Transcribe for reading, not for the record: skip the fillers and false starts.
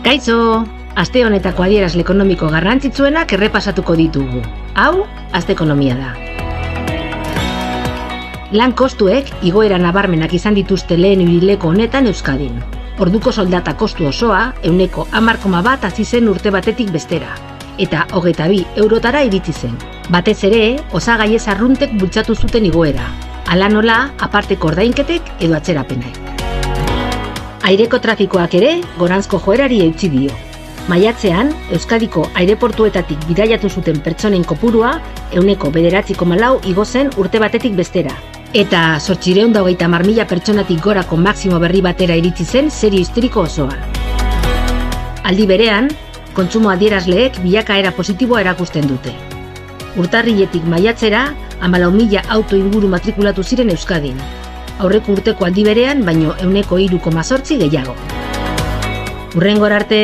Kaixo, aste honetako adierazle ekonomiko garrantzitsuenak errepasatuko ditugu. Hau, aste ekonomia da. Lan kostuek igoera nabarmenak izan dituzte lehen hirileko honetan Euskadin. Orduko soldata kostu osoa 10,1 hasi zen urte batetik bestera, eta 22 eurotara iritsi zen. Batez ere, osagai ez arruntek bultzatu zuten igoera, hala nola aparteko ordainketek edo atzerapenak. Aireko trafikoak ere goranzko joerari eutsi dio. Maiatzean, Euskadiko aireportuetatik bidaiatu zuten pertsonen kopurua 9,4 igo zen urte batetik bestera. Eta 830.000 pertsonatik gorako maximo berri batera iritsi zen serie historiko osoan. Aldi berean, kontsumo adierazleek bilakaera positiboa erakusten dute. Urtarriletik maiatzera, 14.000 auto inguru matrikulatu ziren Euskadin. Aurreko urteko aldi berean, baino 3,8 gehiago. Hurrengora arte!